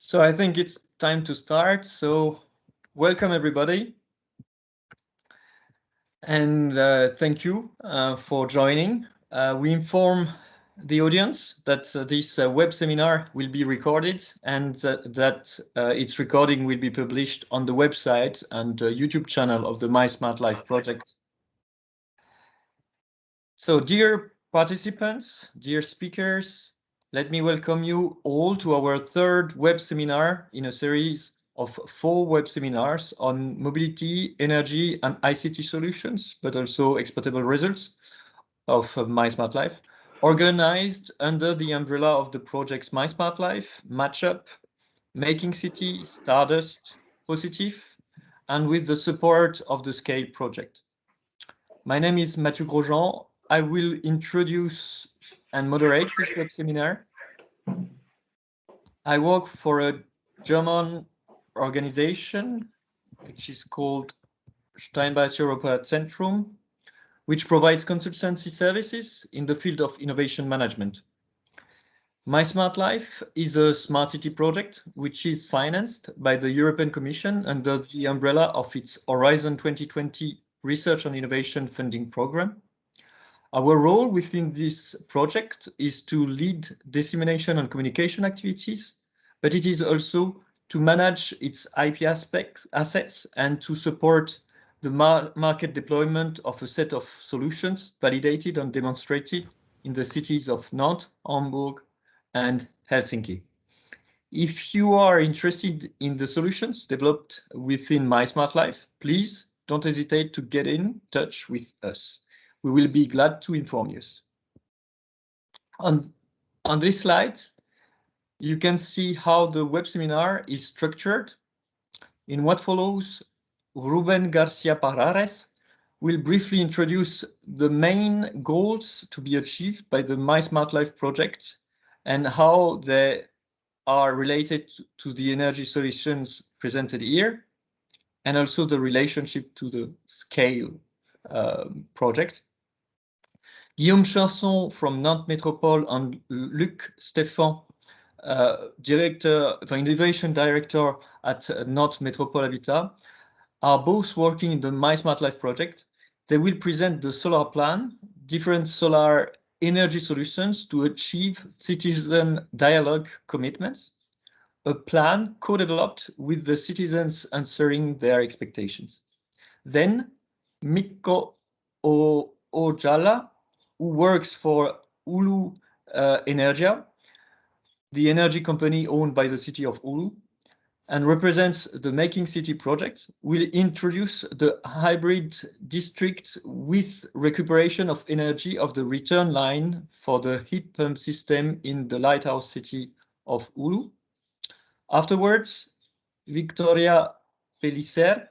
So I think it's time to start. So welcome everybody. And thank you for joining. We inform the audience that this web seminar will be recorded and that its recording will be published on the website and YouTube channel of the mySMARTLife project. So dear participants, dear speakers, let me welcome you all to our third web seminar in a series of 4 web seminars on mobility, energy, and ICT solutions, but also exploitable results of mySMARTLife, organized under the umbrella of the projects mySMARTLife, MAtchUP, Making City, STARDUST, POCITYF, and with the support of the SCALE project. My name is Mathieu Grosjean. I will introduce and moderate this web seminar. I work for a German organization, which is called Steinbeiß Europa Zentrum, which provides consultancy services in the field of innovation management. mySMARTLife is a smart city project, which is financed by the European Commission under the umbrella of its Horizon 2020 Research and Innovation Funding Program. Our role within this project is to lead dissemination and communication activities, but it is also to manage its IP assets and to support the market deployment of a set of solutions validated and demonstrated in the cities of Nantes, Hamburg, and Helsinki. If you are interested in the solutions developed within mySMARTLife, please don't hesitate to get in touch with us. We will be glad to inform you. On this slide, you can see how the web seminar is structured. In what follows, Ruben Garcia Parares will briefly introduce the main goals to be achieved by the mySMARTLife project and how they are related to the energy solutions presented here, and also the relationship to the SCALE project. Guillaume Chanson from Nantes Métropole and Luc Stéphan, Innovation Director at Nantes Métropole Habitat, are both working in the mySMARTLife project. They will present the solar plan, different solar energy solutions to achieve citizen dialogue commitments, a plan co-developed with the citizens answering their expectations. Then Mikko Ojala, who works for Oulu Energia, the energy company owned by the city of Oulu, and represents the Making City project, will introduce the hybrid district with recuperation of energy of the return line for the heat pump system in the lighthouse city of Oulu. Afterwards, Victoria Pellicer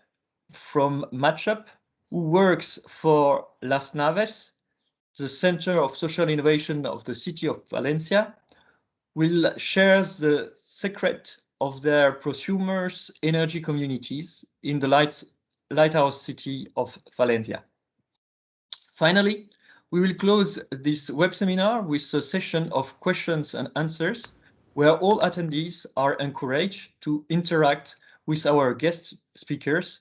from MAtchUP, who works for Las Naves, the Center of Social Innovation of the city of Valencia, will share the secret of their prosumers energy communities in the lighthouse city of Valencia. Finally, we will close this web seminar with a session of questions and answers where all attendees are encouraged to interact with our guest speakers.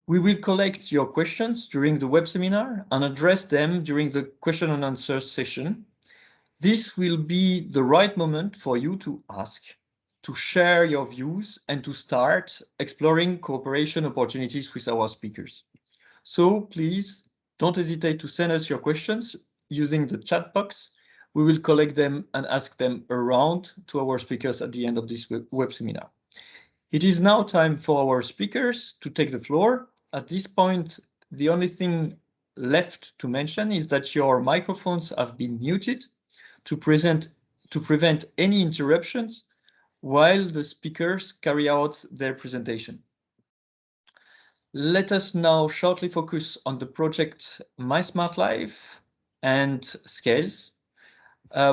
We will collect your questions during the web seminar and address them during the question and answer session. This will be the right moment for you to ask, to share your views, and to start exploring cooperation opportunities with our speakers. So please don't hesitate to send us your questions using the chat box. We will collect them and ask them around to our speakers at the end of this web seminar. It is now time for our speakers to take the floor. At this point, the only thing left to mention is that your microphones have been muted to prevent any interruptions while the speakers carry out their presentation. Let us now shortly focus on the project mySMARTLife and scales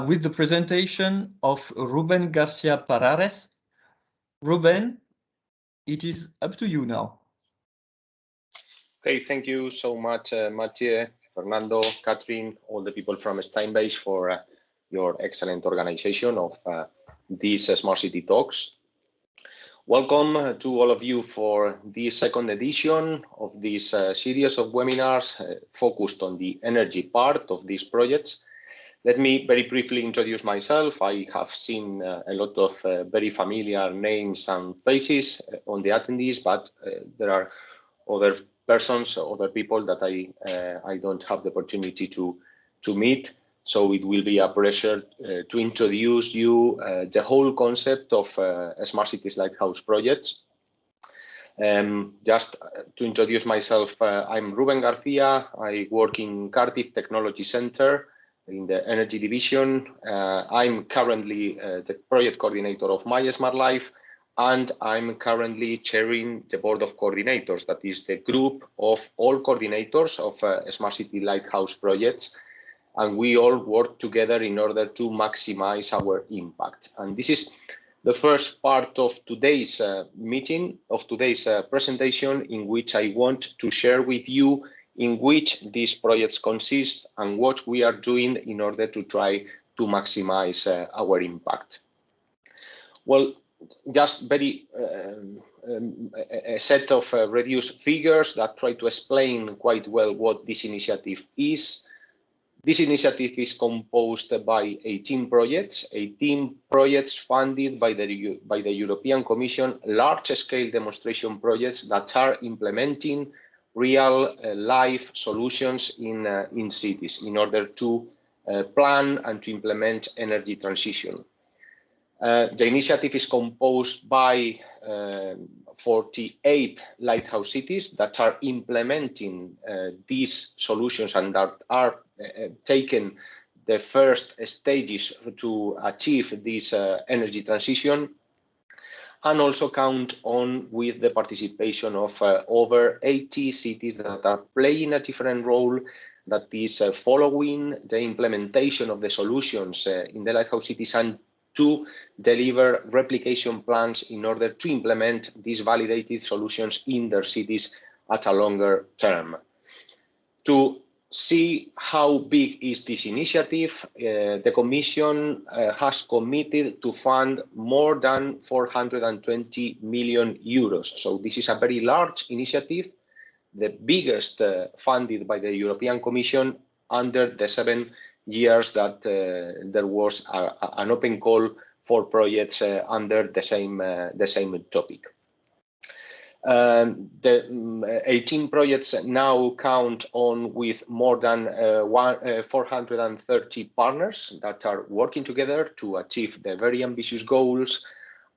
with the presentation of Ruben Garcia Parares. Ruben, it is up to you now. Okay, thank you so much, Mathieu, Fernando, Catherine, all the people from Steinbeiß for your excellent organization of these Smart City Talks. Welcome to all of you for the second edition of this series of webinars focused on the energy part of these projects. Let me very briefly introduce myself. I have seen a lot of very familiar names and faces on the attendees, but there are other persons, other people that I don't have the opportunity to meet. So it will be a pleasure to introduce you the whole concept of Smart Cities Lighthouse projects. Just to introduce myself, I'm Ruben Garcia. I work in Cardiff Technology Center in the Energy Division. I'm currently the project coordinator of mySMARTLife, and I'm currently chairing the board of coordinators. That is the group of all coordinators of Smart City Lighthouse projects. And we all work together in order to maximize our impact. And this is the first part of today's meeting, of today's presentation, in which I want to share with you in which these projects consist and what we are doing in order to try to maximize our impact. Well, just very a set of reduced figures that try to explain quite well what this initiative is. This initiative is composed by 18 projects funded by the European Commission, large-scale demonstration projects that are implementing real life solutions in cities in order to plan and to implement energy transition. The initiative is composed by 48 lighthouse cities that are implementing these solutions and that are taking the first stages to achieve this energy transition, and also count on with the participation of over 80 cities that are playing a different role, that is following the implementation of the solutions in the lighthouse cities and to deliver replication plans in order to implement these validated solutions in their cities at a longer term. To see how big is this initiative, the Commission has committed to fund more than 420 million euros. So this is a very large initiative, the biggest funded by the European Commission under the 7 years that there was an open call for projects under the same topic. The 18 projects now count on with more than 430 partners that are working together to achieve the very ambitious goals.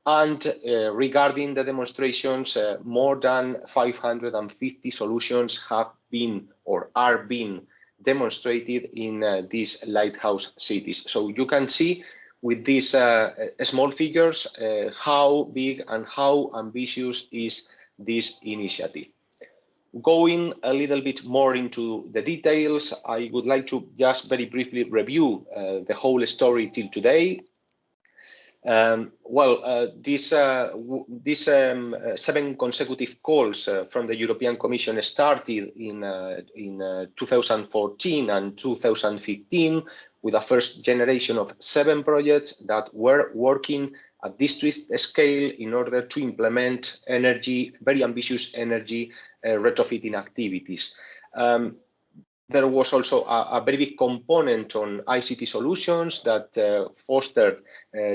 And regarding the demonstrations, more than 550 solutions have been or are being demonstrated in these lighthouse cities. So you can see with these small figures how big and how ambitious is this initiative. Going a little bit more into the details, I would like to just very briefly review the whole story till today. These 7 consecutive calls from the European Commission started in 2014 and 2015 with a first generation of 7 projects that were working at district scale in order to implement very ambitious energy retrofitting activities. There was also a very big component on ICT solutions that fostered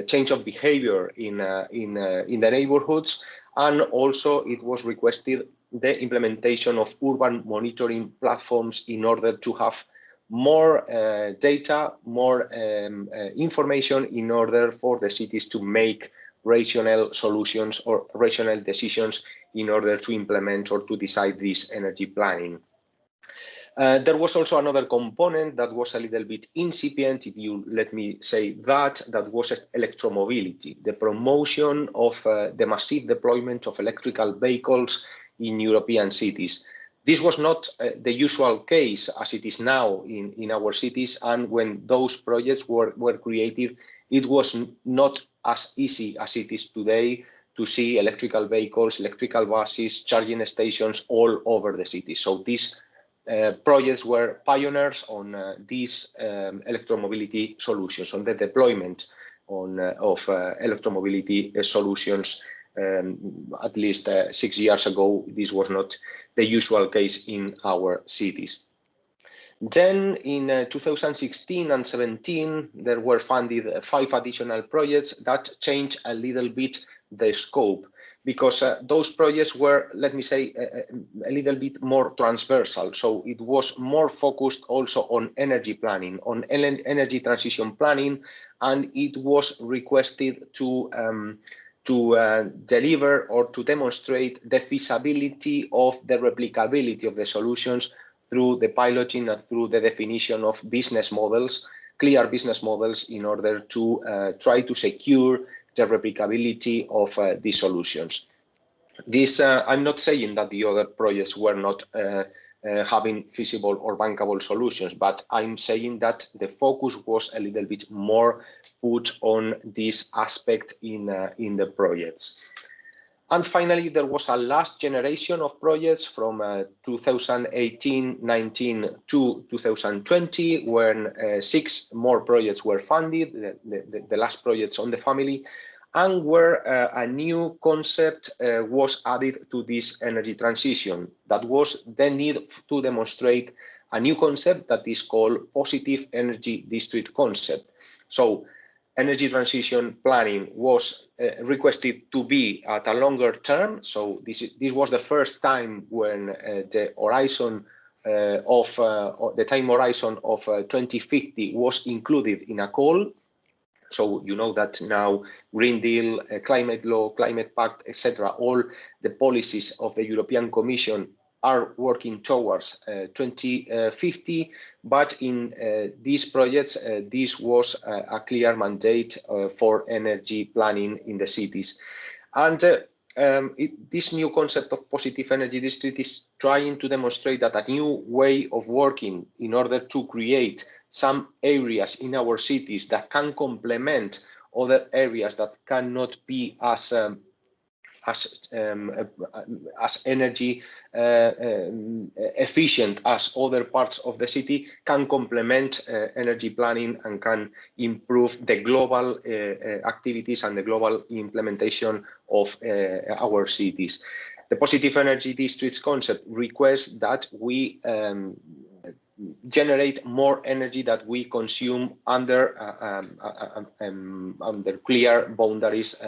change of behavior in the neighborhoods, and also it was requested the implementation of urban monitoring platforms in order to have more data, more information in order for the cities to make rational solutions or rational decisions in order to implement or to decide this energy planning. There was also another component that was a little bit incipient, if you let me say that was electromobility, the promotion of the massive deployment of electrical vehicles in European cities. This was not the usual case as it is now in our cities, and when those projects were created, it was not as easy as it is today to see electrical vehicles, electrical buses, charging stations all over the city. So these projects were pioneers on these electromobility solutions, on the deployment of electromobility solutions at least 6 years ago, this was not the usual case in our cities. Then in 2016 and 17, there were funded 5 additional projects that changed a little bit the scope, because those projects were, let me say, a little bit more transversal. So it was more focused also on energy planning, on energy transition planning, and it was requested to deliver or to demonstrate the feasibility of the replicability of the solutions through the piloting and through the definition of business models, clear business models, in order to try to secure the replicability of these solutions. This, I'm not saying that the other projects were not having feasible or bankable solutions, but I'm saying that the focus was a little bit more put on this aspect in the projects. And finally, there was a last generation of projects from 2018-19 to 2020, when 6 more projects were funded, the last projects on the family, and where a new concept was added to this energy transition. That was the need to demonstrate a new concept that is called positive energy district concept. So energy transition planning was requested to be at a longer term. So this was the first time when the horizon the time horizon of 2050 was included in a call. So you know that now Green Deal, climate law, climate pact, etc., all the policies of the European Commission are working towards 2050, but in these projects, this was a clear mandate for energy planning in the cities. And this new concept of positive energy district is trying to demonstrate that a new way of working in order to create some areas in our cities that can complement other areas that cannot be as energy efficient as other parts of the city, can complement energy planning and can improve the global activities and the global implementation of our cities. The positive energy districts concept requests that we generate more energy that we consume under clear boundaries,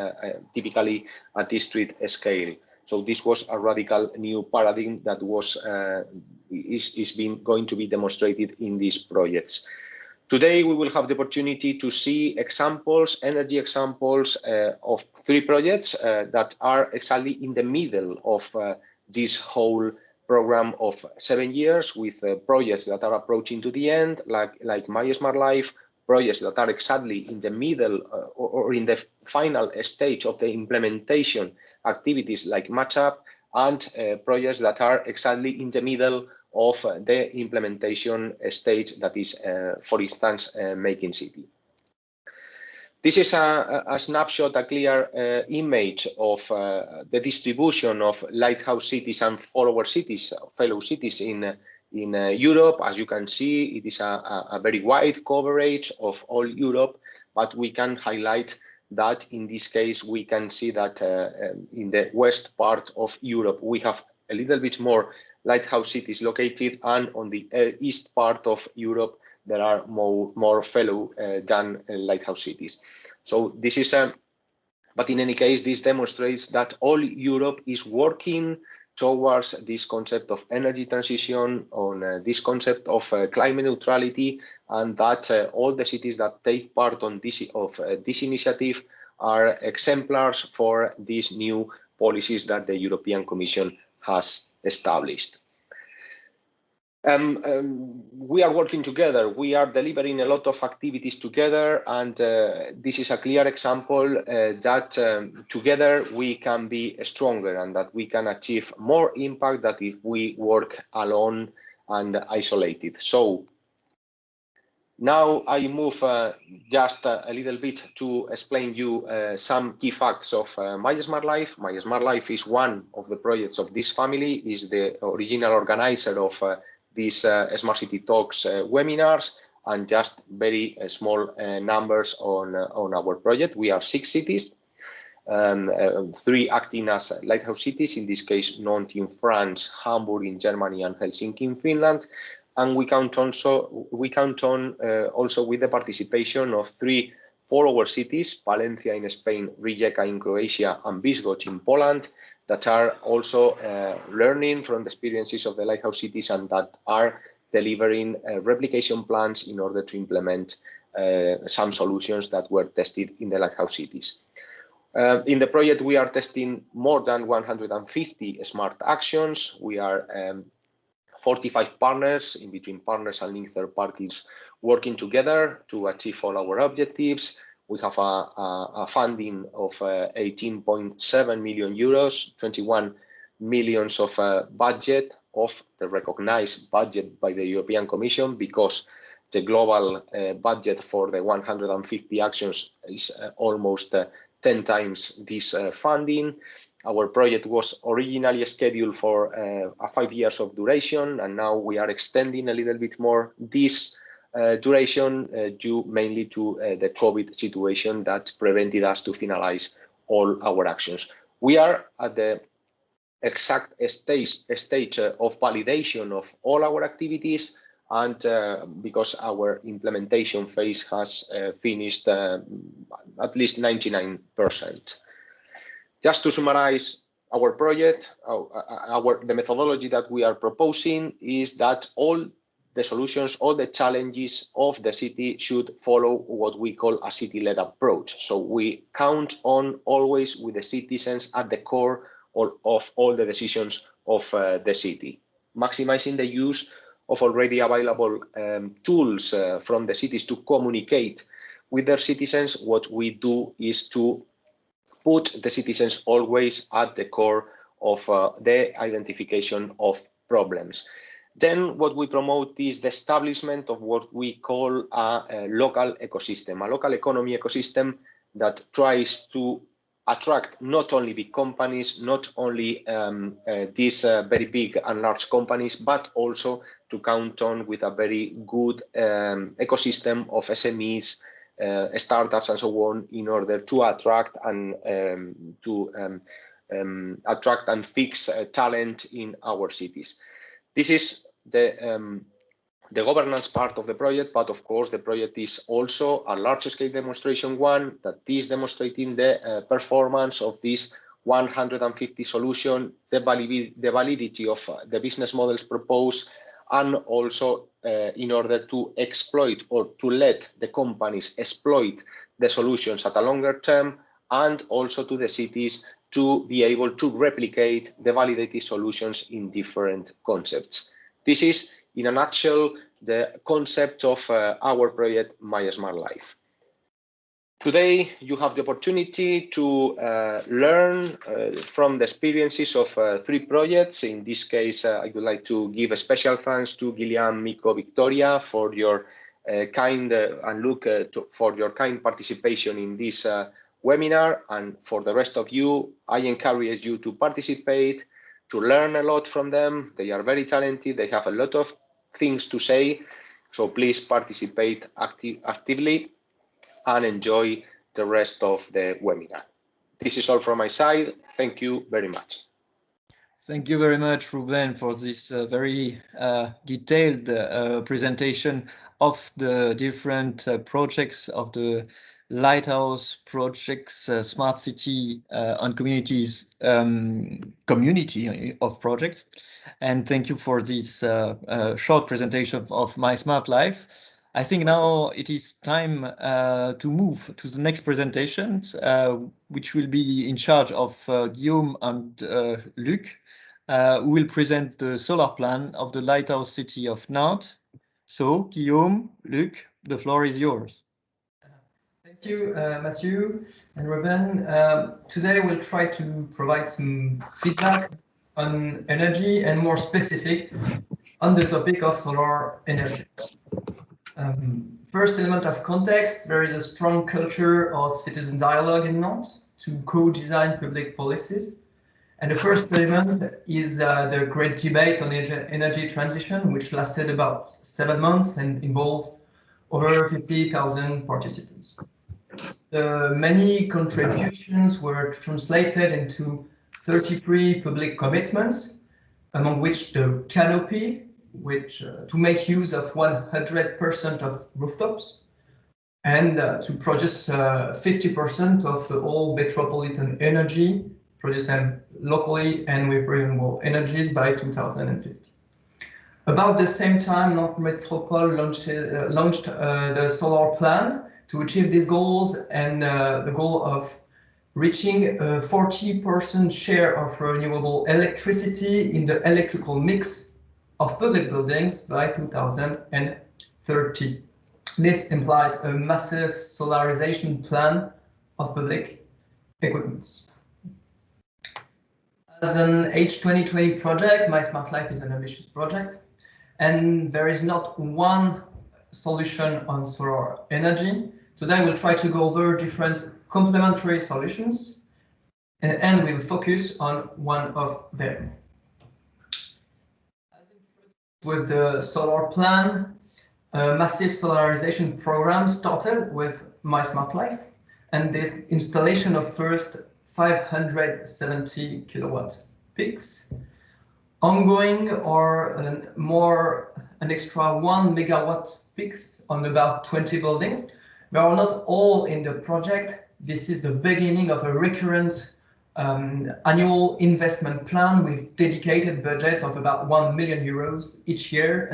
typically at district scale. So this was a radical new paradigm that was going to be demonstrated in these projects. Today we will have the opportunity to see examples, energy examples of 3 projects that are exactly in the middle of this whole program of 7 years, with projects that are approaching to the end, like mySMARTLife, projects that are exactly in the middle or in the final stage of the implementation activities like MAtchUP, and projects that are exactly in the middle of the implementation stage, that is, for instance, Making City. This is a snapshot, a clear image of the distribution of lighthouse cities and follower cities, fellow cities in Europe. As you can see, it is a very wide coverage of all Europe, but we can highlight that in this case, we can see that in the west part of Europe, we have a little bit more lighthouse cities located, and on the east part of Europe, there are more fellow than lighthouse cities. So this is but in any case, this demonstrates that all Europe is working towards this concept of energy transition, on this concept of climate neutrality, and that all the cities that take part on this initiative are exemplars for these new policies that the European Commission has established. We are working together. We are delivering a lot of activities together, and this is a clear example that together we can be stronger and that we can achieve more impact than if we work alone and isolated. So now I move just a little bit to explain you some key facts of mySMARTLife. mySMARTLife is one of the projects of this family, is the original organizer of these Smart City Talks webinars, and just very small numbers on our project. We are 6 cities. 3 acting as lighthouse cities, in this case Nantes in France, Hamburg in Germany, and Helsinki in Finland. And we count on also with the participation of 3 follower cities, Valencia in Spain, Rijeka in Croatia, and Bydgoszcz in Poland, that are also learning from the experiences of the lighthouse cities and that are delivering replication plans in order to implement some solutions that were tested in the lighthouse cities. In the project, we are testing more than 150 smart actions. We are 45 partners, in between partners and linked third parties, working together to achieve all our objectives. We have a funding of 18.7 million euros, 21 millions of budget of the recognized budget by the European Commission, because the global budget for the 150 actions is almost 10 times this funding. Our project was originally scheduled for 5 years of duration, and now we are extending a little bit more this duration due mainly to the COVID situation that prevented us to finalize all our actions. We are at the exact stage of validation of all our activities, and because our implementation phase has finished at least 99%. Just to summarize our project, the methodology that we are proposing is that all the solutions, all the challenges of the city should follow what we call a city-led approach. So we count on always with the citizens at the core of all the decisions of the city, maximizing the use of already available tools from the cities to communicate with their citizens. What we do is to put the citizens always at the core of the identification of problems. Then what we promote is the establishment of what we call a local ecosystem, a local economy ecosystem that tries to attract not only big companies, not only these very big and large companies, but also to count on with a very good ecosystem of SMEs, startups, and so on, in order to attract and fix talent in our cities. This is the governance part of the project, but of course the project is also a large-scale demonstration one that is demonstrating the performance of this 150 solution, the validity of the business models proposed, and also in order to exploit or to let the companies exploit the solutions at a longer term, and also to the cities to be able to replicate the validated solutions in different concepts. This is, in a nutshell, the concept of our project, mySMARTLife. Today, you have the opportunity to learn from the experiences of 3 projects. In this case, I would like to give a special thanks to Guillaume, Miko, Victoria for your kind participation in this webinar. And for the rest of you, I encourage you to participate, to learn a lot from them. They are very talented. They have a lot of things to say. So please participate actively and enjoy the rest of the webinar. This is all from my side. Thank you very much. Thank you very much, Ruben, for this very detailed presentation of the different projects of the Lighthouse projects, Smart City and Communities community of projects. And thank you for this short presentation of mySMARTLife. I think now it is time to move to the next presentations, which will be in charge of Guillaume and Luc, who will present the solar plan of the Lighthouse City of Nantes. So, Guillaume, Luc, the floor is yours. Thank you, Matthew and Ruben. Today we'll try to provide some feedback on energy, and more specific on the topic of solar energy. First element of context: there is a strong culture of citizen dialogue in Nantes to co-design public policies. And the first element is the great debate on energy transition, which lasted about 7 months and involved over 50,000 participants. Many contributions were translated into 33 public commitments, among which the canopy, which to make use of 100% of rooftops, and to produce 50% of all metropolitan energy, produce them locally and with renewable energies by 2050. About the same time, Nantes Métropole launched the solar plan to achieve these goals, and the goal of reaching a 40% share of renewable electricity in the electrical mix of public buildings by 2030. This implies a massive solarization plan of public equipments. As an H2020 project, mySMARTLife is an ambitious project, and there is not one solution on solar energy. Today we'll try to go over different complementary solutions, and we'll focus on one of them. With the solar plan, a massive solarization program started with mySMARTLife, and the installation of first 570 kilowatt peaks. Ongoing are an extra 1 megawatt peaks on about 20 buildings. They are not all in the project. This is the beginning of a recurrent annual investment plan with dedicated budget of about 1 million euros each year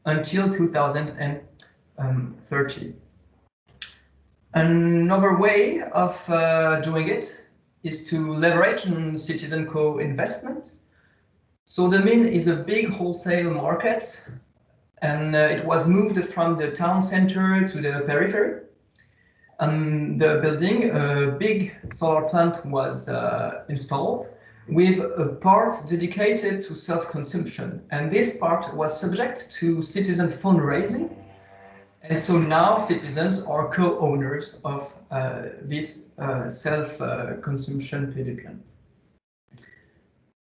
until 2030. Another way of doing it is to leverage on citizen co-investment. So the MIN is a big wholesale market, and it was moved from the town center to the periphery. And the building, a big solar plant was installed with a part dedicated to self-consumption. And this part was subject to citizen fundraising. And so now citizens are co-owners of this self-consumption PV plant.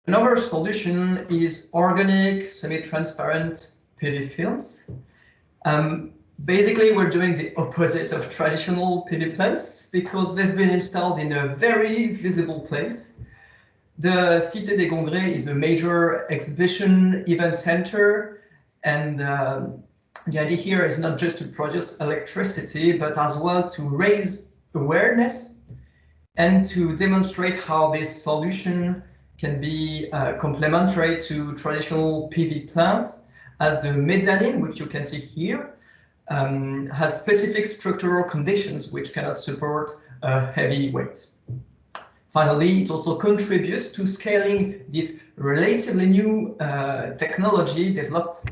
Another solution is organic, semi-transparent PV films. Basically, we're doing the opposite of traditional PV plants because they've been installed in a very visible place. The Cité des Congrès is a major exhibition event center, and the idea here is not just to produce electricity, but as well to raise awareness and to demonstrate how this solution can be complementary to traditional PV plants, as the mezzanine, which you can see here, has specific structural conditions which cannot support heavy weight. Finally, it also contributes to scaling this relatively new technology developed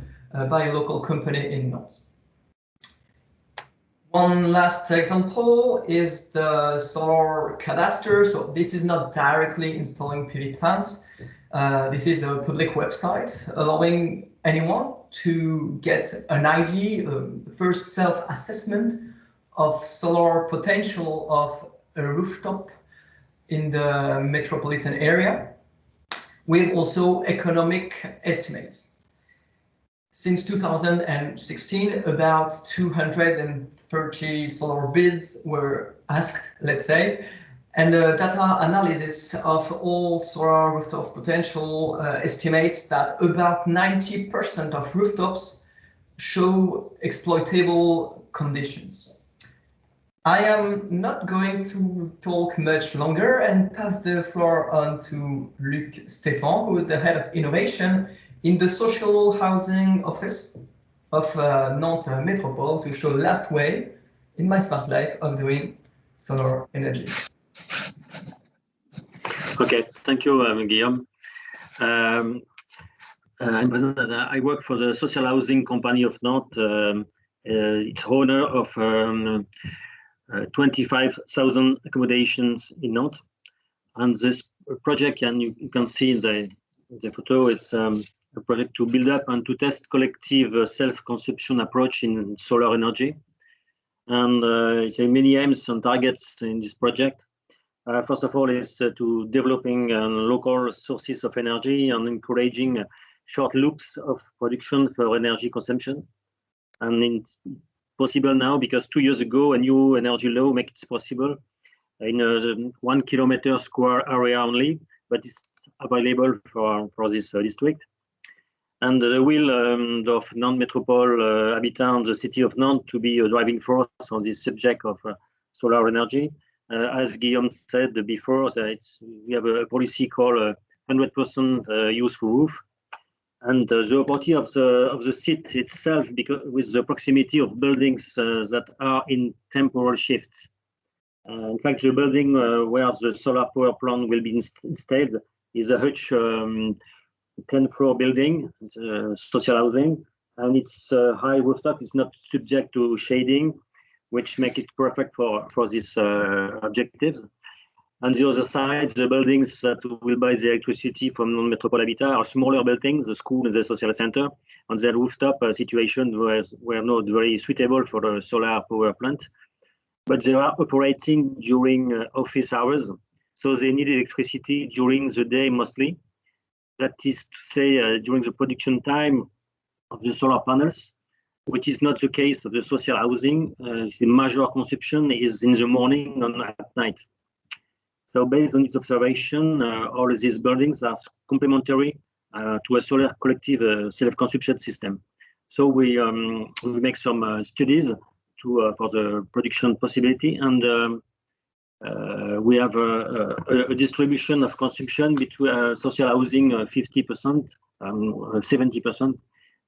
by a local company in Nantes. One last example is the solar Cadastre. So this is not directly installing PV plants. This is a public website allowing anyone to get an idea, first self-assessment of solar potential of a rooftop in the metropolitan area, with also economic estimates. Since 2016, about 230 solar bids were asked, let's say, and the data analysis of all solar rooftop potential estimates that about 90% of rooftops show exploitable conditions. I am not going to talk much longer and pass the floor on to Luc Stéphane, who is the head of innovation in the social housing office of Nantes Métropole, to show the last way in mySMARTLife of doing solar energy. Okay, thank you, Guillaume. I work for the social housing company of Nantes. It's owner of 25,000 accommodations in Nantes. And this project, and you can see in the photo, is a project to build up and to test collective self-consumption approach in solar energy. And there are many aims and targets in this project. First of all, is to developing local sources of energy and encouraging short loops of production for energy consumption. And in possible now because 2 years ago a new energy law makes it possible in a 1 kilometer square area only, but it's available for this district. And the will of non-metropole habitat in the city of Nantes to be a driving force on this subject of solar energy. As Guillaume said before, we have a policy called 100% useful roof. And the property of the site itself, because with the proximity of buildings that are in temporal shifts. In fact, the building where the solar power plant will be installed is a huge 10-floor building, social housing, and its high rooftop is not subject to shading, which make it perfect for this objectives. On the other side, the buildings that will buy the electricity from non-metropole habitat are smaller buildings, the school and the social center. On their rooftop situation were not very suitable for the solar power plant, but they are operating during office hours, so they need electricity during the day mostly. That is to say, during the production time of the solar panels, which is not the case of the social housing. The major consumption is in the morning and at night. So based on this observation, all these buildings are complementary to a solar collective self-consumption system. So we make some studies for the production possibility, and we have a distribution of consumption between social housing 50%, 70%,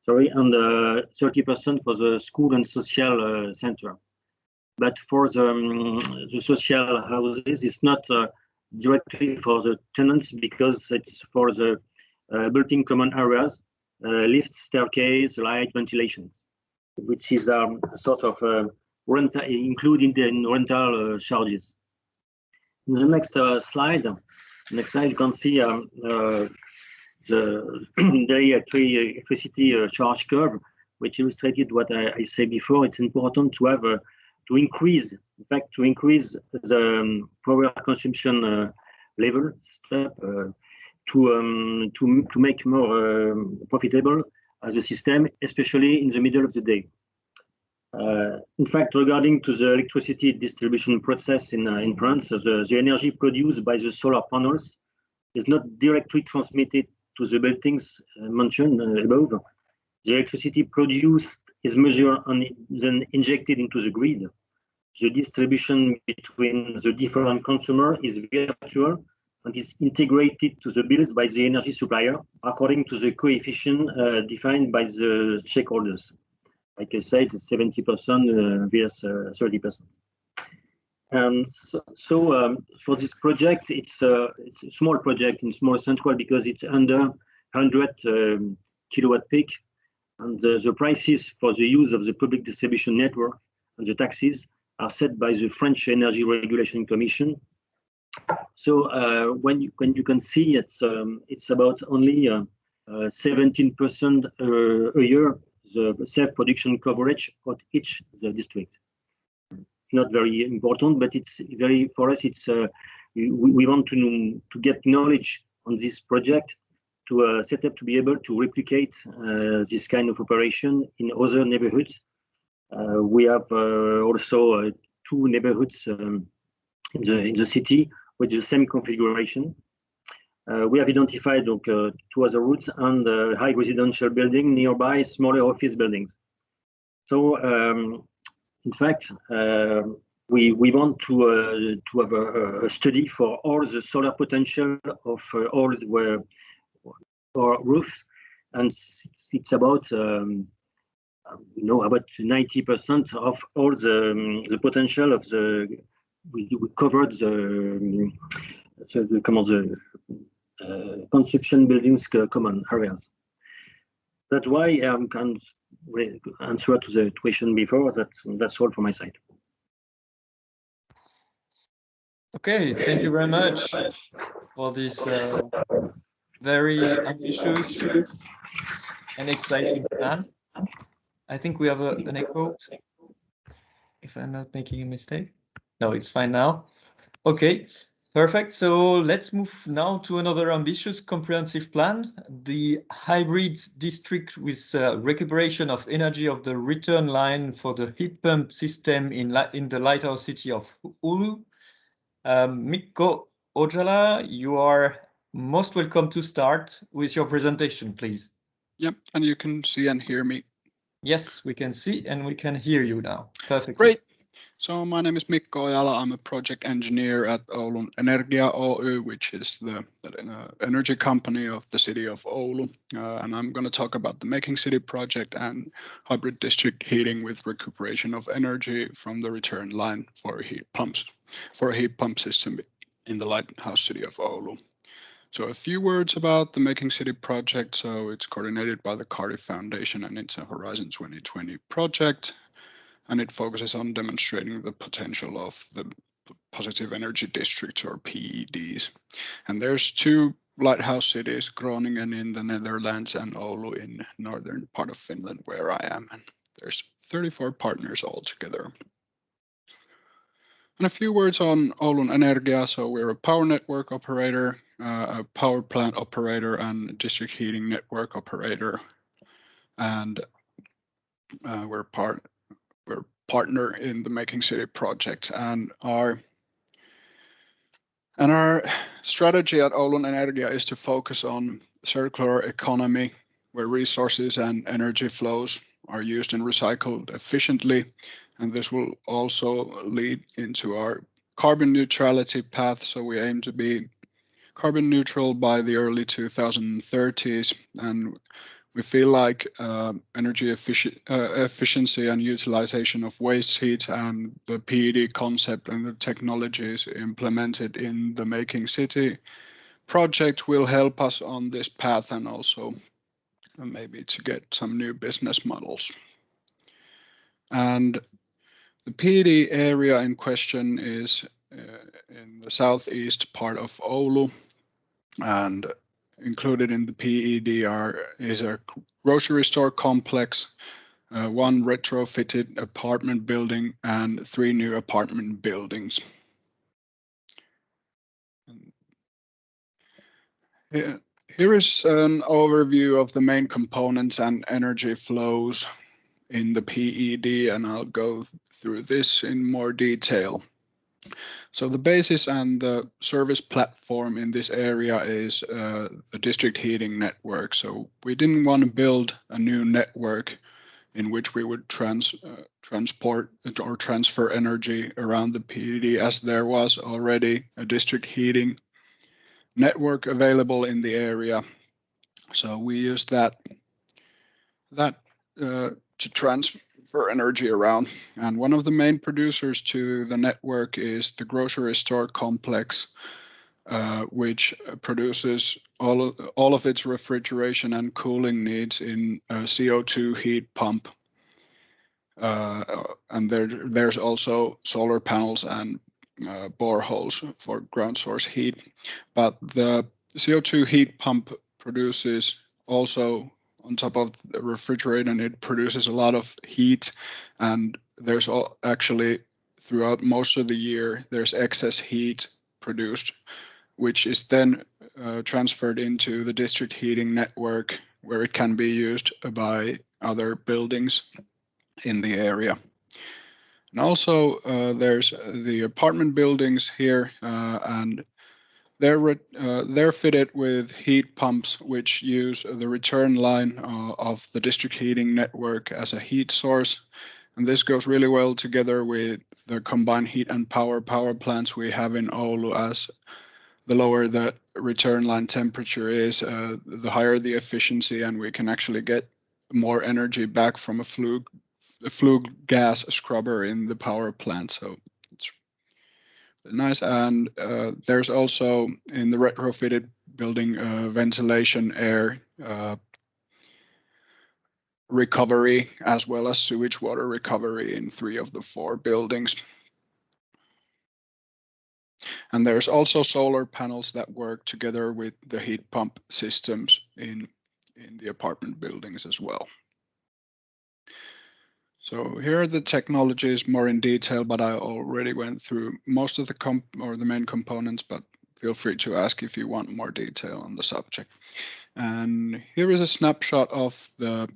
sorry, and 30% for the school and social center. But for the social houses, it's not directly for the tenants because it's for the built-in common areas, lifts, staircase, light, ventilation, which is sort of rental, including the rental charges. In the next slide, you can see the daily electricity charge curve, which illustrated what I said before. It's important to have to increase the power consumption level to make more profitable the system, especially in the middle of the day. In fact, regarding to the electricity distribution process in France, the energy produced by the solar panels is not directly transmitted to the buildings mentioned above. The electricity produced is measured and then injected into the grid. The distribution between the different consumers is virtual and is integrated to the bills by the energy supplier according to the coefficient defined by the stakeholders. Like I said, it's 70% vs 30%. And so for this project, it's a small project in small central because it's under 100 kilowatt peak, and the prices for the use of the public distribution network and the taxes are set by the French Energy Regulation Commission. So when you can see, it's about only 17% a year the self-production coverage of each district. Not very important, but it's very, for us, it's we want to get knowledge on this project to set up to be able to replicate this kind of operation in other neighborhoods. We have also 2 neighborhoods in the city with the same configuration. We have identified 2 other routes and high residential building nearby smaller office buildings. So in fact, we want to have a study for all the solar potential of all the roofs, and it's about about 90% of all the potential of we covered the consumption buildings common areas. That's why I can answer to the question before. That's all from my side. Okay, thank you very much for this very ambitious and exciting plan. I think we have an echo, if I'm not making a mistake. No, it's fine now. Okay, Perfect. So let's move now to another ambitious comprehensive plan, the hybrid district with recuperation of energy of the return line for the heat pump system in the lighthouse city of Oulu. Mikko Ojala, you are most welcome to start with your presentation, please. Yep, and you can see and hear me. Yes, we can see and we can hear you now. Perfect. Great. So my name is Mikko Ojala. I'm a project engineer at Oulun Energia Oy, which is the energy company of the city of Oulu. And I'm going to talk about the Making City project and hybrid district heating with recuperation of energy from the return line for heat pumps, for a heat pump system in the lighthouse city of Oulu. So a few words about the Making City project. So it's coordinated by the Cardiff Foundation and it's a Horizon 2020 project. And it focuses on demonstrating the potential of the positive energy districts or PEDs. And there's two lighthouse cities, Groningen in the Netherlands and Oulu in northern part of Finland where I am. And there's 34 partners altogether. And a few words on Oulun Energia. So we're a power network operator, a power plant operator, and district heating network operator. And we're partner in the Making City project. And our strategy at Oulun Energia is to focus on circular economy, where resources and energy flows are used and recycled efficiently. And this will also lead into our carbon neutrality path. So we aim to be carbon neutral by the early 2030s. And we feel like energy efficiency and utilization of waste heat and the PED concept and the technologies implemented in the Making City project will help us on this path and also maybe to get some new business models. And the PED area in question is in the southeast part of Oulu, and included in the PED is a grocery store complex, one retrofitted apartment building, and 3 new apartment buildings. Here is an overview of the main components and energy flows in the PED, and I'll go through this in more detail. So the basis and the service platform in this area is the district heating network. So we didn't want to build a new network in which we would transport or transfer energy around the PED, as there was already a district heating network available in the area. So we used that to transfer energy around. And one of the main producers to the network is the grocery store complex, which produces all of its refrigeration and cooling needs in a CO2 heat pump. And there's also solar panels and boreholes for ground source heat. But the CO2 heat pump produces also, on top of the refrigerator, it produces a lot of heat, and there's actually throughout most of the year there's excess heat produced, which is then transferred into the district heating network, where it can be used by other buildings in the area. And also there's the apartment buildings here, and they're fitted with heat pumps which use the return line of the district heating network as a heat source. And this goes really well together with the combined heat and power plants we have in Oulu, as the lower the return line temperature is, the higher the efficiency, and we can actually get more energy back from a flue gas scrubber in the power plant. So it's nice. And there's also in the retrofitted building ventilation, air recovery, as well as sewage water recovery in 3 of the 4 buildings. And there's also solar panels that work together with the heat pump systems in the apartment buildings as well. So here are the technologies more in detail, but I already went through most of the main components, but feel free to ask if you want more detail on the subject. And here is a snapshot of the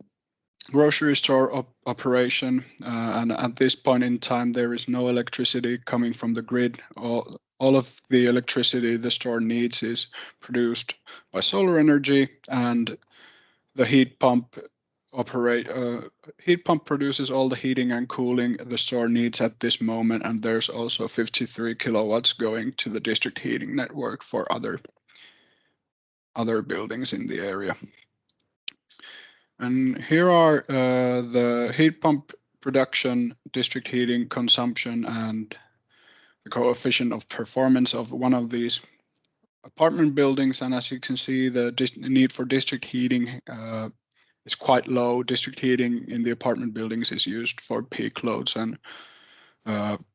grocery store operation. And at this point in time, there is no electricity coming from the grid. All of the electricity the store needs is produced by solar energy, and the heat pump produces all the heating and cooling the store needs at this moment, and there's also 53 kilowatts going to the district heating network for other buildings in the area. And here are the heat pump production, district heating consumption, and the coefficient of performance of one of these apartment buildings. And as you can see, the need for district heating is quite low. District heating in the apartment buildings is used for peak loads and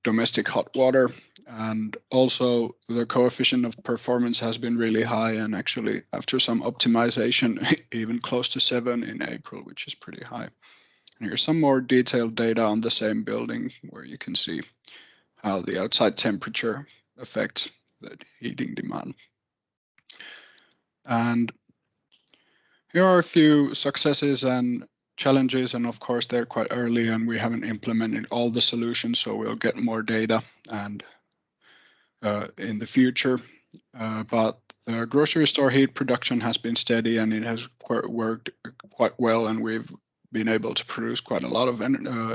domestic hot water. And also the coefficient of performance has been really high, and actually after some optimization, even close to 7 in April, which is pretty high. And here's some more detailed data on the same building where you can see how the outside temperature affects the heating demand. And here are a few successes and challenges, and of course they're quite early and we haven't implemented all the solutions, so we'll get more data and in the future. But the grocery store heat production has been steady and it has worked quite well, and we've been able to produce quite a lot of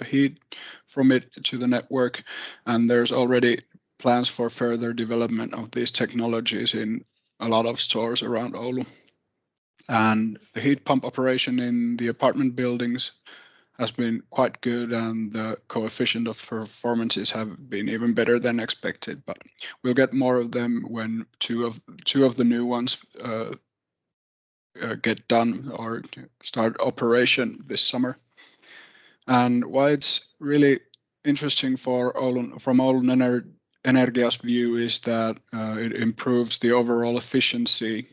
heat from it to the network. And there's already plans for further development of these technologies in a lot of stores around Oulu. And the heat pump operation in the apartment buildings has been quite good, and the coefficient of performances have been even better than expected. But we'll get more of them when two of the new ones get done or start operation this summer. And why it's really interesting for Oulun, from Oulun Energia's view, is that it improves the overall efficiency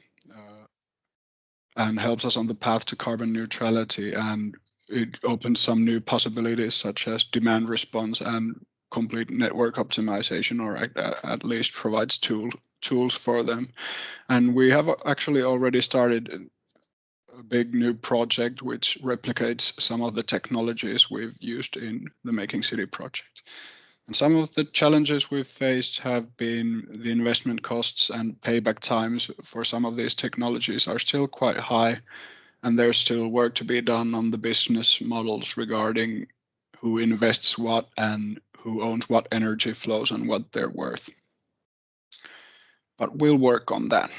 and helps us on the path to carbon neutrality, and it opens some new possibilities such as demand response and complete network optimization, or at least provides tools for them. And we have actually already started a big new project which replicates some of the technologies we've used in the Making City project. And some of the challenges we've faced have been the investment costs, and payback times for some of these technologies are still quite high, and there's still work to be done on the business models regarding who invests what and who owns what energy flows and what they're worth. But we'll work on that.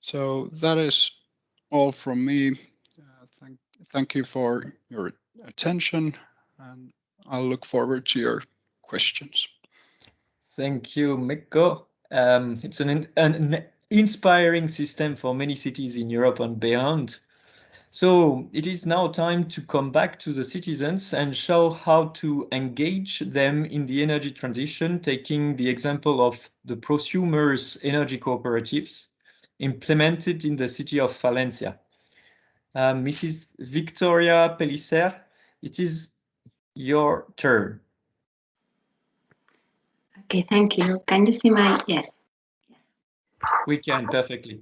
So that is all from me. Thank you for your attention, and I'll look forward to your questions. Thank you, Mikko. It's an inspiring system for many cities in Europe and beyond. So it is now time to come back to the citizens and show how to engage them in the energy transition, taking the example of the prosumers energy cooperatives implemented in the city of Valencia. Mrs. Victoria Pellicer, it is your turn. Okay, thank you. Can you see my, yes? We can, perfectly.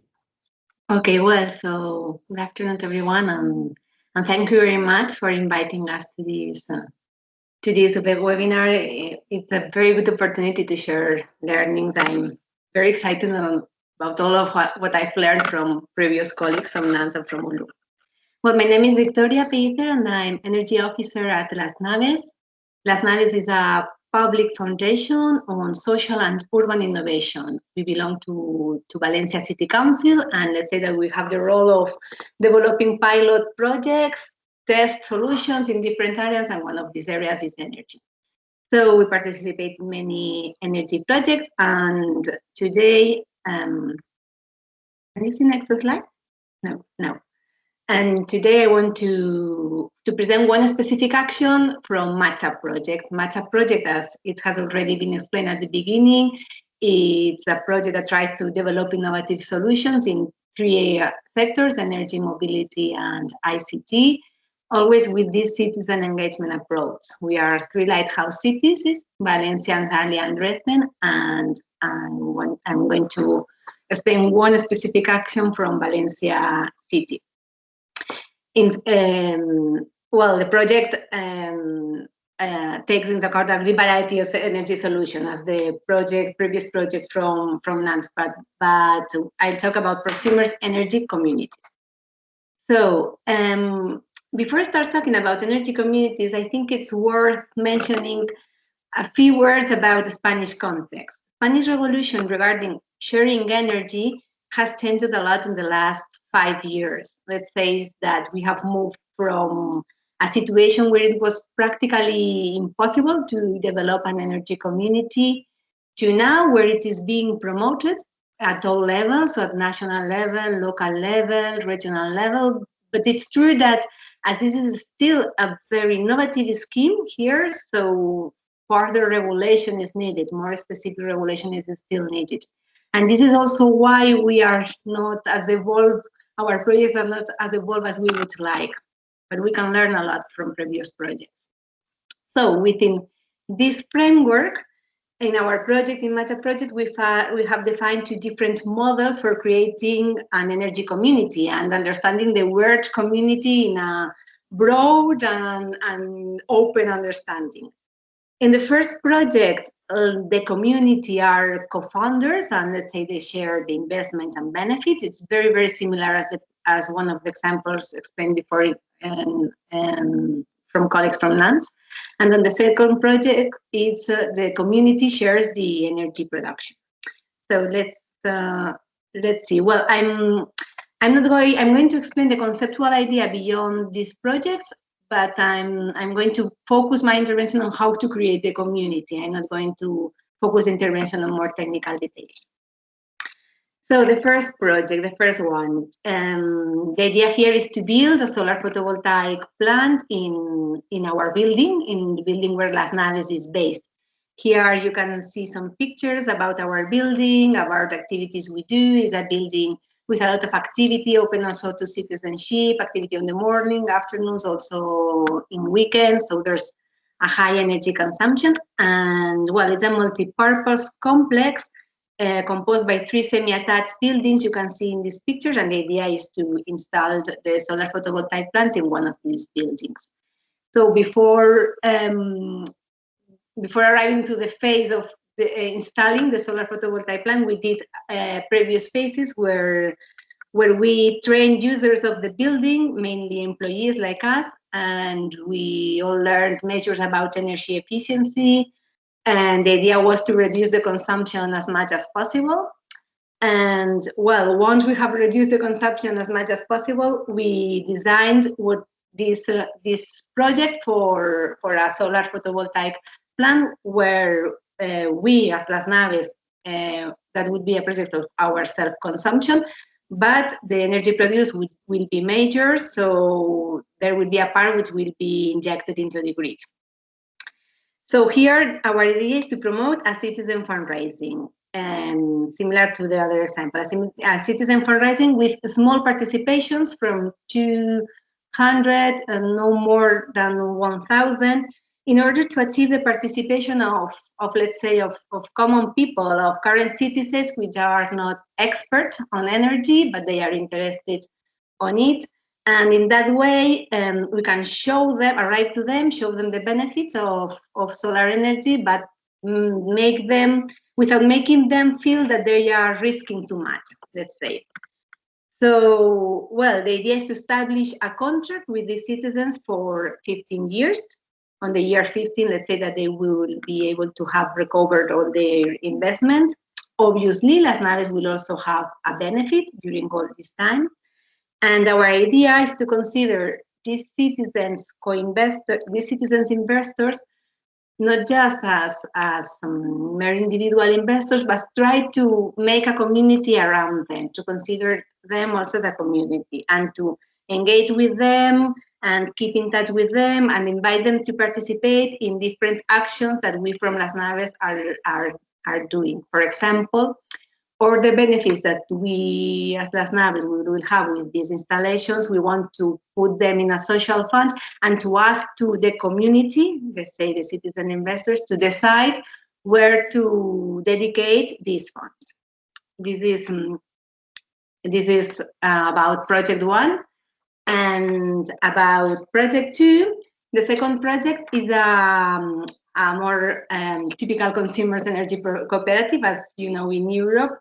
Okay, well, so good afternoon to everyone, and thank you very much for inviting us to this webinar. It's a very good opportunity to share learnings. I'm very excited about all of what I've learned from previous colleagues from NANS and from Oulu. Well, my name is Victoria Pellicer, and I'm Energy Officer at Las Naves. Las Naves is a public foundation on social and urban innovation. We belong to Valencia City Council, and let's say that we have the role of developing pilot projects, test solutions in different areas, and one of these areas is energy. So we participate in many energy projects, and today, can you see next slide? No. And today I want to present one specific action from MAtchUP project. MAtchUP project, as it has already been explained at the beginning, it's a project that tries to develop innovative solutions in 3 sectors: energy, mobility, and ICT. always with this citizen engagement approach. We are 3 lighthouse cities, Valencia, Antalya, and Dresden, and I'm going to explain one specific action from Valencia city. Well, the project takes into account a variety of energy solutions as the previous project from Nantes, but I'll talk about prosumers energy communities. So before I start talking about energy communities, I think it's worth mentioning a few words about the Spanish context. Spanish Revolution regarding sharing energy has changed a lot in the last 5 years. Let's say that we have moved from a situation where it was practically impossible to develop an energy community to now where it is being promoted at all levels, at national level, local level, regional level. But it's true that as this is still a very innovative scheme here, so further regulation is needed, more specific regulation is still needed. And this is also why we are not as evolved, our projects are not as evolved as we would like, but we can learn a lot from previous projects. So within this framework, in our project, in MAtchUP project, we have defined 2 different models for creating an energy community and understanding the word community in a broad and open understanding. In the first project, the community are co-founders, and let's say they share the investment and benefit. It's very, very similar as one of the examples explained before from colleagues from Nantes. And then the second project is the community shares the energy production. So let's see. Well, I'm going to explain the conceptual idea beyond these projects, but I'm going to focus my intervention on how to create the community. I'm not going to focus intervention on more technical details. So the first project, the first one, the idea here is to build a solar photovoltaic plant in our building, in the building where Las Naves is based. Here you can see some pictures about our building, about activities we do. It's a building with a lot of activity, open also to citizenship, activity in the morning, afternoons, also in weekends. So there's a high energy consumption. And well, it's a multi-purpose complex composed by 3 semi-attached buildings you can see in these pictures. And the idea is to install the solar photovoltaic plant in one of these buildings. So before arriving to the phase of installing the solar photovoltaic plant, we did previous phases where we trained users of the building, mainly employees like us, and we all learned measures about energy efficiency. And the idea was to reduce the consumption as much as possible. And well, once we have reduced the consumption as much as possible, we designed this project for a solar photovoltaic plant where we, as Las Naves, that would be a project of our self-consumption, but the energy produced will be measured, so there will be a part which will be injected into the grid. So here, our idea is to promote a citizen fundraising, similar to the other example, a citizen fundraising with small participations from 200 and no more than 1,000, in order to achieve the participation of let's say, of common people, of current citizens, which are not expert on energy, but they are interested on it. And in that way, we can arrive to them, show them the benefits of solar energy, but make them, without making them feel that they are risking too much, let's say. So, well, the idea is to establish a contract with the citizens for 15 years. On the year 15, let's say that they will be able to have recovered all their investment. Obviously, Las Naves will also have a benefit during all this time. And our idea is to consider these citizens investors, not just as mere individual investors, but try to make a community around them, to consider them also as a community, and to engage with them and keep in touch with them and invite them to participate in different actions that we from Las Naves are doing. For example, or the benefits that we as Las Naves will have with these installations, we want to put them in a social fund and to ask to the community, let's say the citizen investors, to decide where to dedicate these funds. This is about project 1. And about project 2, the second project is a more typical consumers energy cooperative, as you know, in Europe,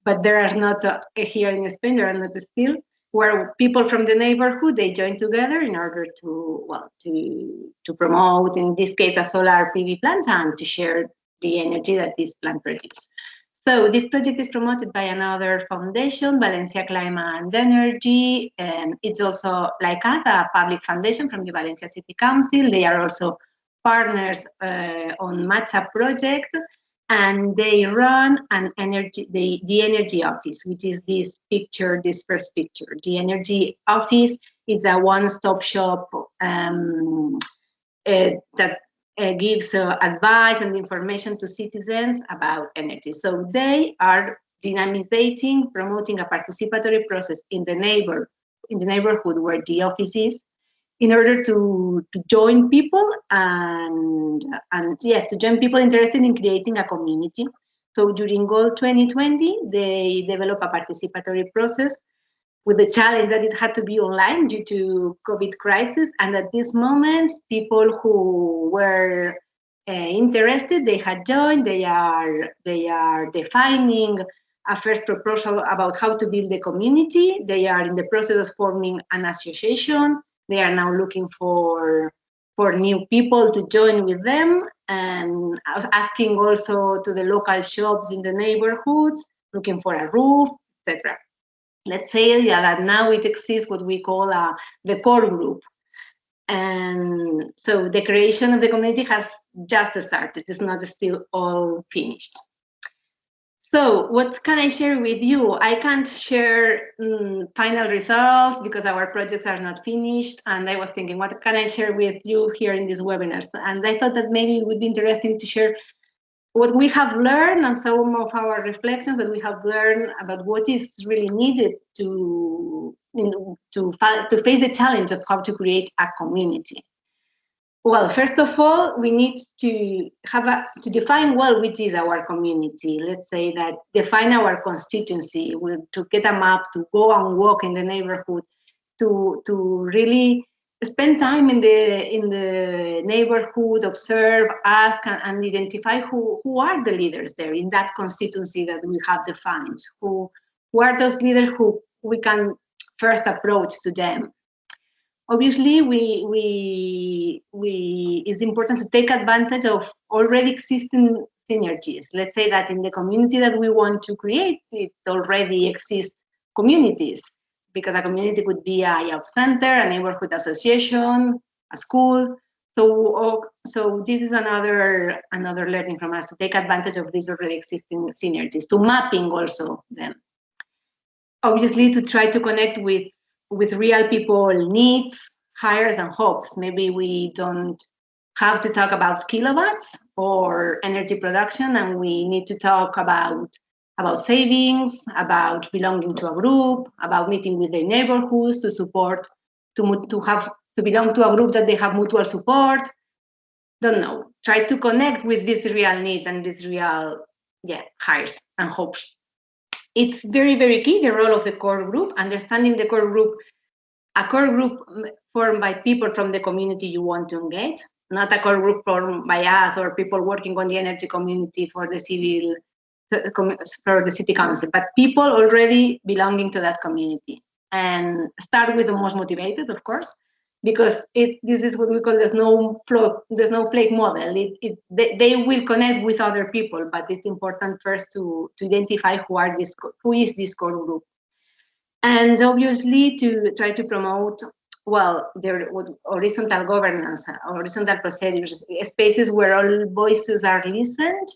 but there are not here in Spain, there are not still, where people from the neighborhood, they join together in order to, well, to promote, in this case, a solar PV plant and to share the energy that this plant produces. So this project is promoted by another foundation, Valencia Climate and Energy. It's also, like us, a public foundation from the Valencia City Council. They are also partners on MAtchUP project, and they run an energy, the energy office, which is this picture, this first picture. The energy office is a one-stop shop that gives advice and information to citizens about energy. So they are dynamizing, promoting a participatory process in the neighborhood where the office is, in order to join people and yes, to join people interested in creating a community. So during Goal 2020, they developed a participatory process with the challenge that it had to be online due to COVID crisis. And at this moment, people who were interested, they had joined, they are defining a first proposal about how to build the community. They are in the process of forming an association. They are now looking for new people to join with them, and asking also to the local shops in the neighborhoods, looking for a roof, etc. Let's say that now it exists what we call the core group. And so the creation of the community has just started. It's not still all finished. So what can I share with you? I can't share final results because our projects are not finished. And I was thinking, what can I share with you here in this webinar? And I thought that maybe it would be interesting to share what we have learned and some of our reflections that we have learned about what is really needed to face the challenge of how to create a community. Well, first of all, we need to define well which is our community. Let's say that define our constituency, to get a map, to go and walk in the neighborhood, to really spend time in the neighborhood, observe, ask, and identify who are the leaders there in that constituency that we have defined. Who are those leaders who we can first approach to them? Obviously, it's important to take advantage of already existing synergies. Let's say that in the community that we want to create, it already exists communities, because a community could be a youth center, a neighborhood association, a school. So this is another learning from us, to take advantage of these already existing synergies, to mapping also them. Obviously, to try to connect with real people needs, hires, and hopes. Maybe we don't have to talk about kilowatts or energy production, and we need to talk about savings, about belonging to a group, about meeting with their neighborhoods to support, to belong to a group that they have mutual support. Don't know. Try to connect with these real needs and these real hires and hopes. It's very, very key, the role of the core group, understanding the core group, a core group formed by people from the community you want to engage, not a core group formed by us or people working on the energy community for the city council, but people already belonging to that community. And start with the most motivated, of course, because this is what we call the snowflake model. They will connect with other people, but it's important first to identify who is this core group. And obviously to try to promote, the horizontal governance, horizontal procedures, spaces where all voices are listened,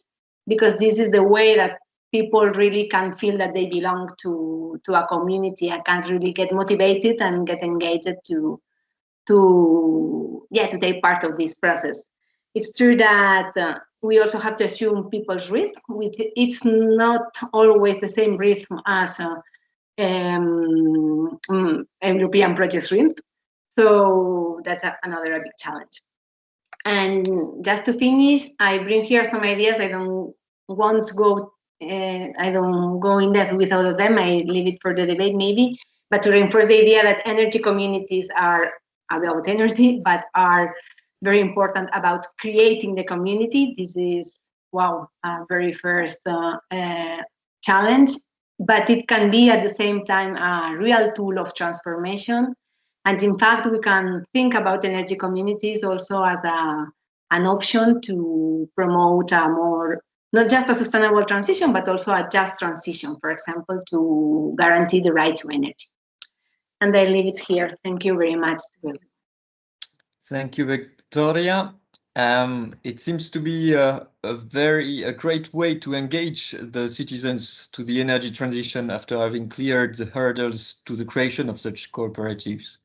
because this is the way that people really can feel that they belong to a community and can really get motivated and get engaged to take part of this process. It's true that we also have to assume people's rhythm. It's not always the same rhythm as European projects rhythm. So that's another big challenge. And just to finish, I bring here some ideas. I don't want to go. I don't go in depth with all of them. I leave it for the debate maybe. But to reinforce the idea that energy communities are about energy, but are very important about creating the community. This is, wow, a very first challenge. But it can be at the same time a real tool of transformation. And in fact, we can think about energy communities also as an option to promote a more, not just a sustainable transition, but also a just transition, for example, to guarantee the right to energy. And I leave it here. Thank you very much. Thank you, Victoria. It seems to be a great way to engage the citizens to the energy transition after having cleared the hurdles to the creation of such cooperatives.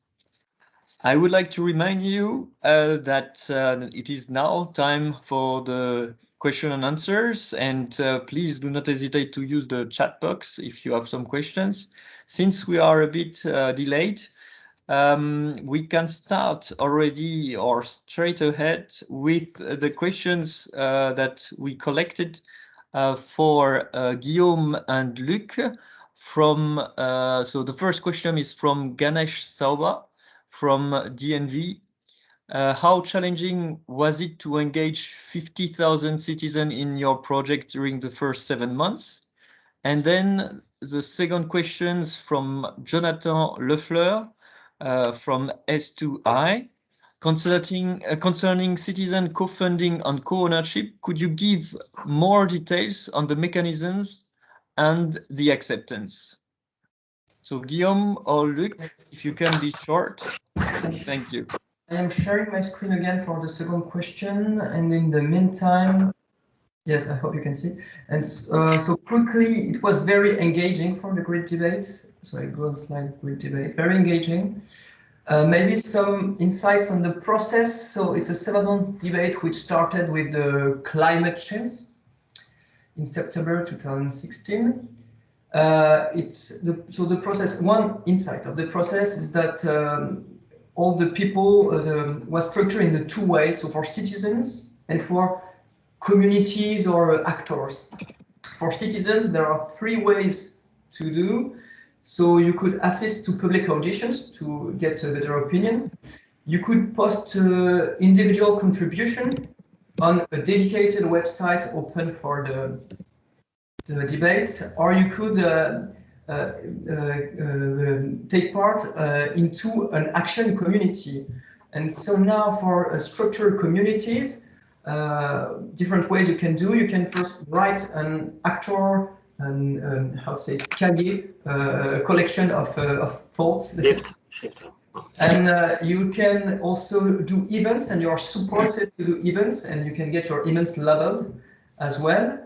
I would like to remind you that it is now time for the question and answers, and please do not hesitate to use the chat box if you have some questions. Since we are a bit delayed, we can start already or straight ahead with the questions that we collected for Guillaume and Luc from, so the first question is from Ganesh Sauba from DNV. How challenging was it to engage 50,000 citizens in your project during the first 7 months? And then the second questions from Jonathan Lefleur from S2I. Concerning citizen co-funding and co-ownership, could you give more details on the mechanisms and the acceptance? So Guillaume or Luc, if you can be short, thank you. I am sharing my screen again for the second question, and in the meantime, yes, I hope you can see. And so quickly, it was very engaging for the grid debate. So I go on slide grid debate, very engaging. Maybe some insights on the process. So it's a 7-month debate which started with the climate change in September 2016. So the process, one insight of the process is that all the people was structured in the 2 ways. So for citizens and for communities or actors. For citizens, there are 3 ways to do. So you could assist to public auditions to get a better opinion. You could post individual contribution on a dedicated website open for the debate, or you could take part into an action community. And so now for structured communities, different ways you can do. You can first write an actor and how to say cahier, collection of thoughts. And you can also do events, and you are supported to do events, and you can get your events labeled as well.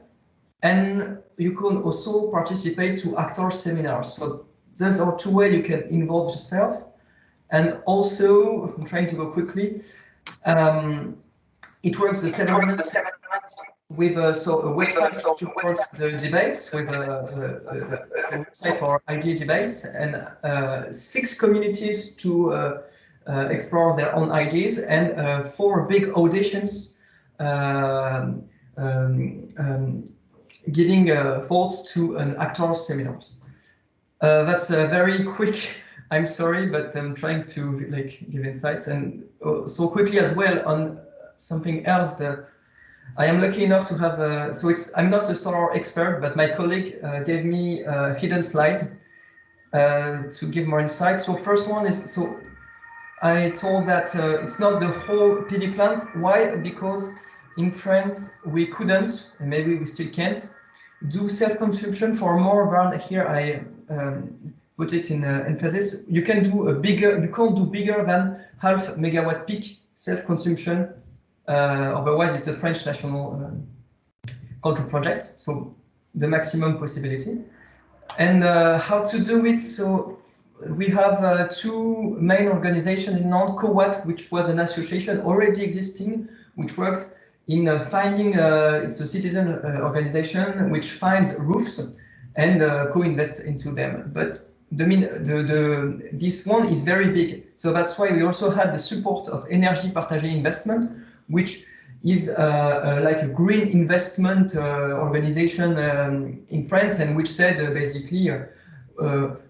And you can also participate to actor seminars. So those are 2 ways you can involve yourself. And also, I'm trying to go quickly. It works the 7 months with a website to support the debates, with a website for idea debates, and 6 communities to explore their own ideas, and 4 big auditions giving thoughts to an actor's seminars. That's very quick. I'm sorry, but I'm trying to give insights, and so quickly as well on something else that I am lucky enough to have. I'm not a solar expert, but my colleague gave me hidden slides to give more insights. So first one is, so I told that it's not the whole PV plant. Why? Because in France we couldn't, and maybe we still can't, do self-consumption for more than, here I put it in emphasis, you can do you can't do bigger than 0.5 megawatt peak self-consumption. Otherwise, it's a French national control project, so the maximum possibility. And how to do it? So we have 2 main organizations in Nantes, COWAT, which was an association already existing, which works in finding, it's a citizen organization which finds roofs and co-invest into them. But this one is very big. So that's why we also had the support of Énergie Partagée Investment, which is like a green investment organization in France, and which said basically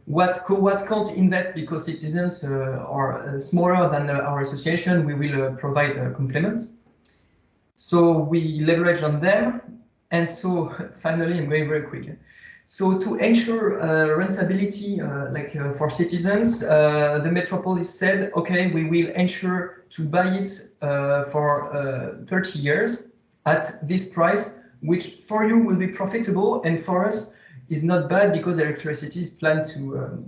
what can't invest because citizens are smaller than our association, we will provide a complement. So we leverage on them. And so finally, I'm going very quick. So to ensure rentability for citizens, the metropolis said, okay, we will ensure to buy it for 30 years at this price, which for you will be profitable, and for us is not bad because electricity is planned to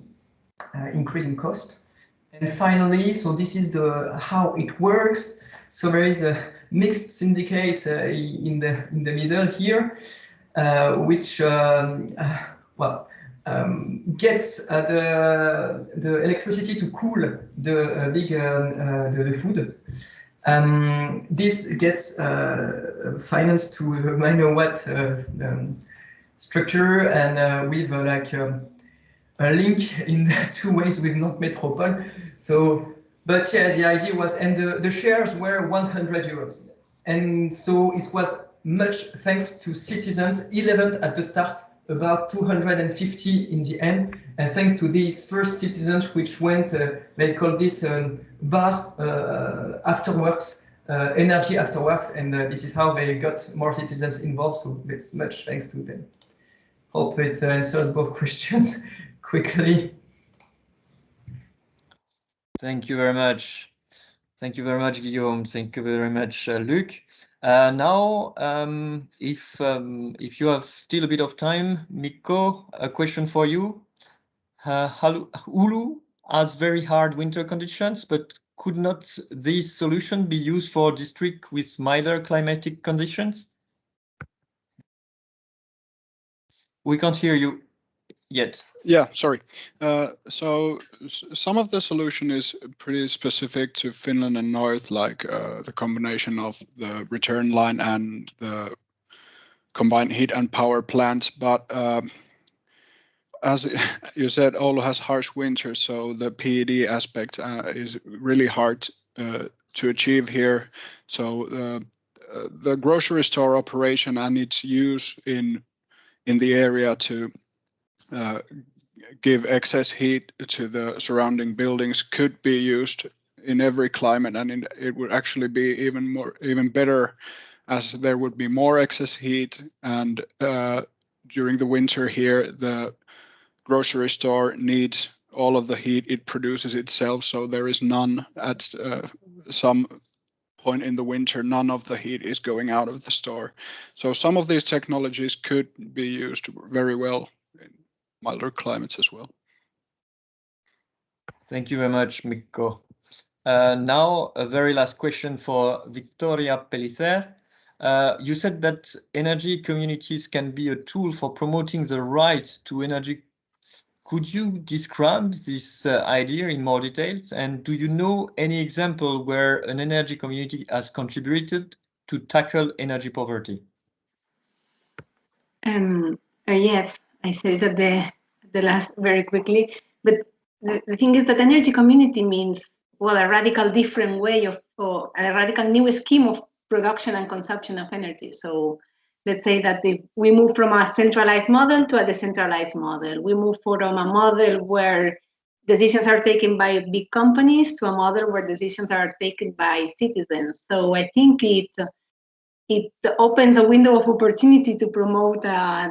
increase in cost. And finally, so this is how it works. So there is a mixed syndicate in the middle here, which gets the electricity to cool the food. This gets financed to a megawatt structure, and with a link in the two ways with Nantes Métropole. So, but yeah, the idea was, and the shares were 100 euros. And so it was much thanks to citizens, 11 at the start, about 250 in the end. And thanks to these first citizens, which went, they call this bar afterworks, energy afterworks. And this is how they got more citizens involved. So it's much thanks to them. Hope it answers both questions quickly. Thank you very much. Thank you very much, Guillaume. Thank you very much, Luc. Now, if you have still a bit of time, Mikko, a question for you. Oulu has very hard winter conditions, but could not this solution be used for districts with milder climatic conditions? We can't hear you yet. Yeah, sorry. So some of the solution is pretty specific to Finland and North, like the combination of the return line and the combined heat and power plant. But as you said, Oulu has harsh winters, so the PED aspect is really hard to achieve here. So the grocery store operation and its use in the area to give excess heat to the surrounding buildings could be used in every climate, and it would actually be even better, as there would be more excess heat, and during the winter here the grocery store needs all of the heat it produces itself, so there is none at some point in the winter, none of the heat is going out of the store. So some of these technologies could be used very well in milder climates as well. Thank you very much, Mikko. Now, a very last question for Victoria Pellicer. You said that energy communities can be a tool for promoting the right to energy. Could you describe this idea in more details? And do you know any example where an energy community has contributed to tackle energy poverty? Yes, I said that the last very quickly, but the thing is that energy community means, well, a radical different way of, or a radical new scheme of production and consumption of energy. So let's say that if we move from a centralized model to a decentralized model, we move from a model where decisions are taken by big companies to a model where decisions are taken by citizens. So I think it opens a window of opportunity to promote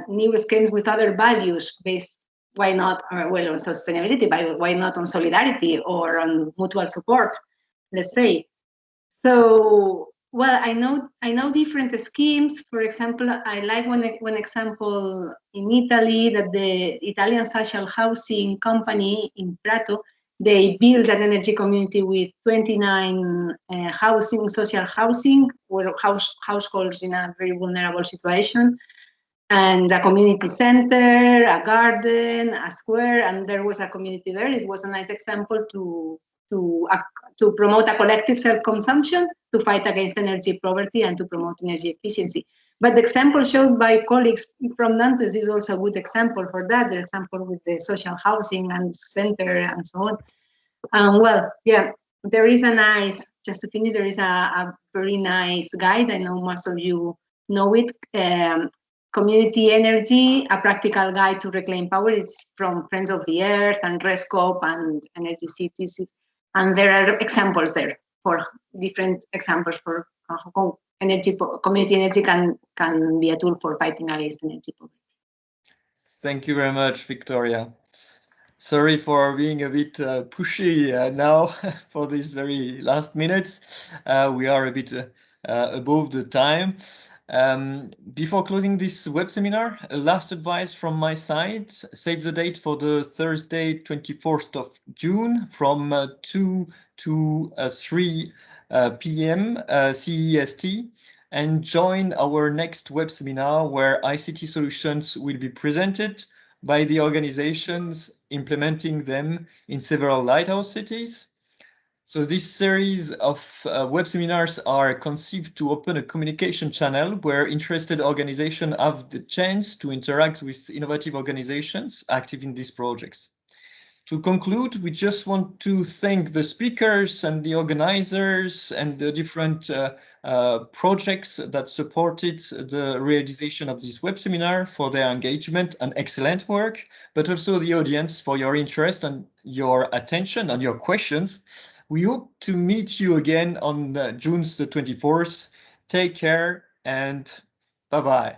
new schemes with other values based, why not, well, on sustainability, but why not on solidarity or on mutual support, let's say. So, well, I know different schemes. For example, I like one example in Italy, that the Italian social housing company in Prato, they built an energy community with 29 social housing, where households in a very vulnerable situation, and a community center, a garden, a square, and there was a community there. It was a nice example to to promote a collective self-consumption, to fight against energy poverty, and to promote energy efficiency. But the example showed by colleagues from Nantes is also a good example for that, the example with the social housing and center and so on. Well, yeah, there is a nice, just to finish, there is a very nice guide. I know most of you know it. Community Energy, a practical guide to reclaim power. It's from Friends of the Earth and Rescope and Energy Cities. And there are examples there for different examples for how community energy can be a tool for fighting against energy poverty. Thank you very much, Victoria. Sorry for being a bit pushy now for these very last minutes. We are a bit above the time. Before closing this web seminar, a last advice from my side. Save the date for the Thursday, 24th of June from 2 to 3 p.m. CEST, and join our next web seminar where ICT solutions will be presented by the organizations implementing them in several lighthouse cities. So this series of web seminars are conceived to open a communication channel where interested organizations have the chance to interact with innovative organizations active in these projects. To conclude, we just want to thank the speakers and the organizers and the different projects that supported the realization of this web seminar for their engagement and excellent work, but also the audience for your interest and your attention and your questions. We hope to meet you again on June the 24th. Take care and bye-bye.